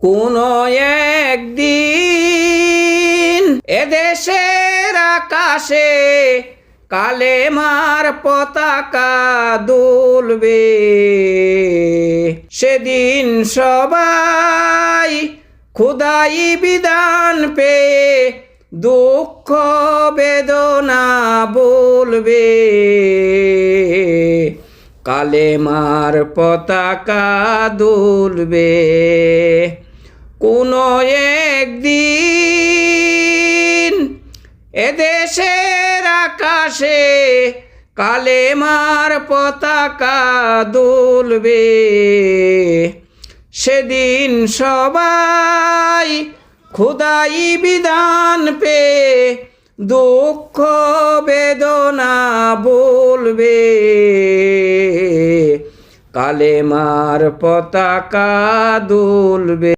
কোনো একদিন এদেশের আকাশে কালেমার পতাকা দুলবে। সেদিন সবাই খোদাই বিধান পেয়ে দুঃখ বেদনা বলবে। কালেমার পতাকা দুলবে। কোনো একদিন এদেশের আকাশে কালেমার পতাকা দুলবে। সেদিন সবাই খোদাই বিধান পেয়ে দুঃখ বেদনা বলবে। কালেমার পতাকা দুলবে।